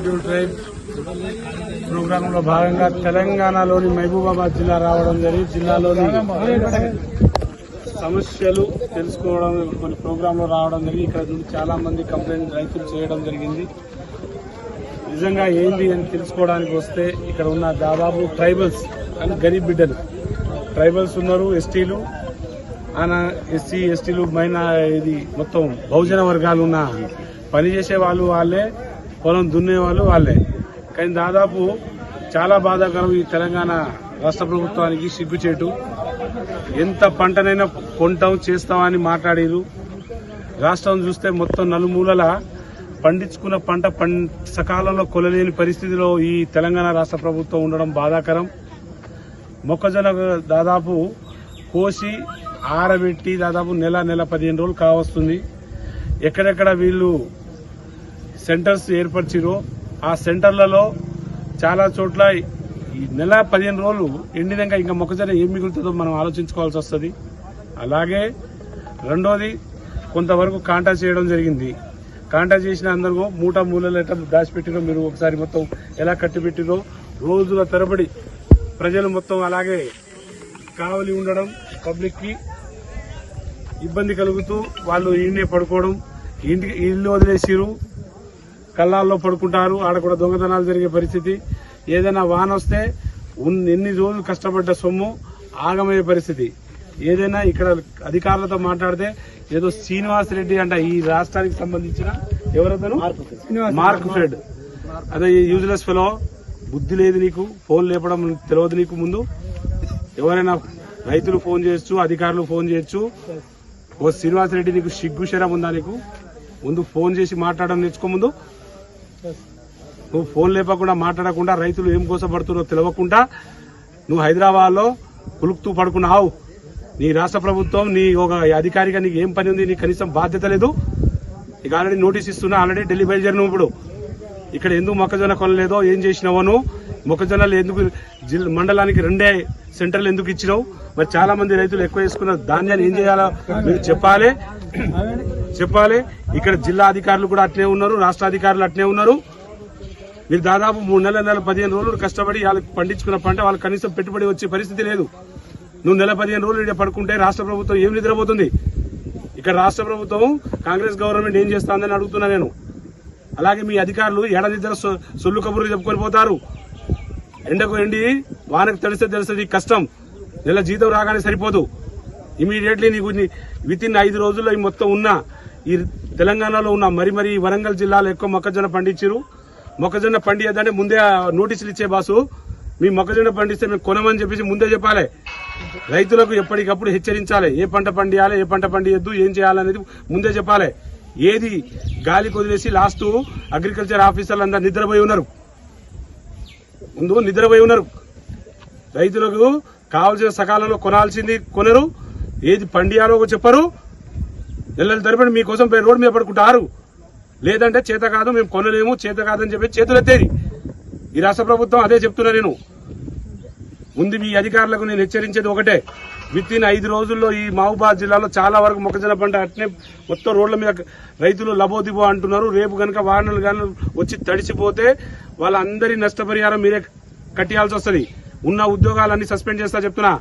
Cooperative tribe ప్రోగ్రాంలో భాగంగా తెలంగాణలోని మహబూబాబాద్ జిల్లా రావడం జరిగి జిల్లాలోని సమస్యలు తెలుసుకోవడం కొన్ని ప్రోగ్రాంలో రావడం జరిగి ఇక్కడ నుండి చాలా మంది కంప్లైంట్ రైతులు చేయడం జరిగింది. నిజంగా ఏంది అని తెలుసుకోవడానికి వస్తే ఇక్కడ ఉన్న దాదాపు ట్రైబల్స్ అని గరీబ్ బిడ్డలు ట్రైబల్స్ ఉన్నారు, ఎస్టీలు ఆయన ఎస్సీ ఎస్టీలు ఇది మొత్తం బహుజన వర్గాలు ఉన్న పనిచేసే వాళ్ళు వాళ్ళే, పొలం దున్నే వాళ్ళు వాళ్ళే. కానీ దాదాపు చాలా బాధాకరం ఈ తెలంగాణ రాష్ట్ర ప్రభుత్వానికి సిగ్గుచేటు. ఎంత పంటనైనా కొంటాం చేస్తామని మాట్లాడారు. రాష్ట్రం చూస్తే మొత్తం నలుమూలల పండించుకున్న పంట సకాలంలో కొలలేని పరిస్థితిలో ఈ తెలంగాణ రాష్ట్ర ప్రభుత్వం ఉండడం బాధాకరం. మొక్కజొన్న దాదాపు కోసి ఆరబెట్టి దాదాపు నెల 15 రోజులు కావస్తుంది. ఎక్కడెక్కడ వీళ్ళు సెంటర్స్ ఏర్పరిచిరో ఆ సెంటర్లలో చాలా చోట్ల ఈ నెల 15 రోజులు ఎండినాక ఇంకా మొక్కజొన్న ఏం మిగులుతుందో మనం ఆలోచించుకోవాల్సి వస్తుంది. అలాగే రెండోది కొంతవరకు కాంటా చేయడం జరిగింది. కాంటా చేసిన అందరూ మూలలు ఎట్లా దాచిపెట్టిరో మీరు ఒకసారి మొత్తం ఎలా కట్టిపెట్టిరో రోజుల తరబడి ప్రజలు మొత్తం అలాగే కావలి ఉండడం, పబ్లిక్ కి ఇబ్బంది కలుగుతూ వాళ్ళు ఇంటినే పడుకోవడం, ఇంటికి ఇల్లు వదిలేసిరు, కళ్ళాల్లో పడుకుంటారు. ఆడ కూడా దొంగతనాలు జరిగే పరిస్థితి. ఏదైనా వాన వస్తే ఎన్ని రోజులు కష్టపడ్డ సొమ్ము ఆగమయ్యే పరిస్థితి. ఏదైనా ఇక్కడ అధికారులతో మాట్లాడితే ఏదో శ్రీనివాస్ రెడ్డి అంట ఈ రాష్ట్రానికి సంబంధించిన ఎవరతను మార్క్ ఫ్రెడ్, అదే యూజ్లెస్ ఫెలో, బుద్ధి లేదు నీకు, ఫోన్ లేపడం తెలియదు నీకు. ముందు ఎవరైనా రైతులు ఫోన్ చేయొచ్చు, అధికారులు ఫోన్ చేయొచ్చు. ఓ శ్రీనివాస్ రెడ్డి నీకు సిగ్గు శరం ఉందా? నీకు ముందు ఫోన్ చేసి మాట్లాడడం నేర్చుకో. ముందు నువ్వు ఫోన్ లేపకుండా మాట్లాడకుండా రైతులు ఏం కోసపడుతున్నారో తెలియకుండా నువ్వు హైదరాబాద్ లో కులుకుతూ పడుకున్నావు. నీ రాష్ట్ర ప్రభుత్వం నీ ఒక అధికారిగా నీకు ఏం పని ఉంది? నీకు కనీసం బాధ్యత లేదు. ఇక ఆల్రెడీ నోటీస్ ఇస్తున్నా, ఆల్రెడీ ఢిల్లీ బయలుదేరినావు. ఇప్పుడు ఇక్కడ ఎందుకు మొక్కజొన్న కొనలేదో ఏం చేసినావో, నువ్వు మొక్కజొన్నలు ఎందుకు మండలానికి 2 సెంటర్లు ఎందుకు ఇచ్చినావు? మరి చాలా మంది రైతులు ఎక్కువ వేసుకున్న ధాన్యాన్ని ఏం చేయాలో మీరు చెప్పాలి. ఇక్కడ జిల్లా అధికారులు కూడా అట్నే ఉన్నారు, రాష్ట్ర అధికారులు అట్నే ఉన్నారు. మీరు దాదాపు 3 నెలల 15 రోజులు కష్టపడి వాళ్ళకి పండించుకున్న పంట వాళ్ళకి కనీసం పెట్టుబడి వచ్చే పరిస్థితి లేదు. నువ్వు నెల 15 రోజులు ఇక్కడ పడుకుంటే రాష్ట్ర ప్రభుత్వం ఏం నిద్రపోతుంది? ఇక్కడ రాష్ట్ర ప్రభుత్వం కాంగ్రెస్ గవర్నమెంట్ ఏం చేస్తుందని అడుగుతున్నా నేను. అలాగే మీ అధికారులు ఏడాదిద్దరు సొల్లు కబుర్లు చెప్పుకొని పోతారు. ఎండకు ఎండి వానకు తడిస్తే తెలుస్తుంది కష్టం. నెల జీతం రాగానే సరిపోదు. ఇమీడియట్లీ నీకు విత్ ఇన్ 5 రోజుల్లో ఈ మొత్తం ఉన్న ఈ తెలంగాణలో ఉన్న మరి వరంగల్ జిల్లాలో ఎక్కువ మొక్కజొన్న పండించారు. మొక్కజొన్న పండియద్దంటే ముందే నోటీసులు ఇచ్చే బాసు. మీ మొక్కజొన్న పండిస్తే మేము కొనమని చెప్పేసి ముందే చెప్పాలి. రైతులకు ఎప్పటికప్పుడు హెచ్చరించాలి. ఏ పంట పండియాలి, ఏ పంట పండియద్దు, ఏం చేయాలనేది ముందే చెప్పాలి. ఏది గాలి కొదిలేసి లాస్ట్ అగ్రికల్చర్ ఆఫీసర్లు అందరూ నిద్రపోయి ఉన్నారు. రైతులకు కావాల్సిన సకాలంలో కొనాల్సింది కొనరు, ఏది పండియాలో చెప్పరు. నెలల తరబడి మీకోసం రోడ్డు మీద పడుకుంటారు. లేదంటే చేత కాదు, మేము కొనలేము, చేత కాదని చెప్పి చేతులెత్తేది ఈ రాష్ట్ర ప్రభుత్వం. అదే చెప్తున్నా నేను. ముందు మీ అధికారులకు నేను హెచ్చరించేది ఒకటే, విత్ ఇన్ 5 రోజుల్లో ఈ మహబూబాబాద్ జిల్లాలో చాలా వరకు మొక్కజొన్న పంట అట్నే మొత్తం రోడ్ల మీద రైతులు లబోదిబో అంటున్నారు. రేపు గనక వాహనాలు కానీ వచ్చి తడిసిపోతే వాళ్ళందరి నష్టపరిహారం మీరే కట్టియాల్సి వస్తుంది. ఉన్న ఉద్యోగాలన్నీ సస్పెండ్ చేస్తా చెప్తున్నా.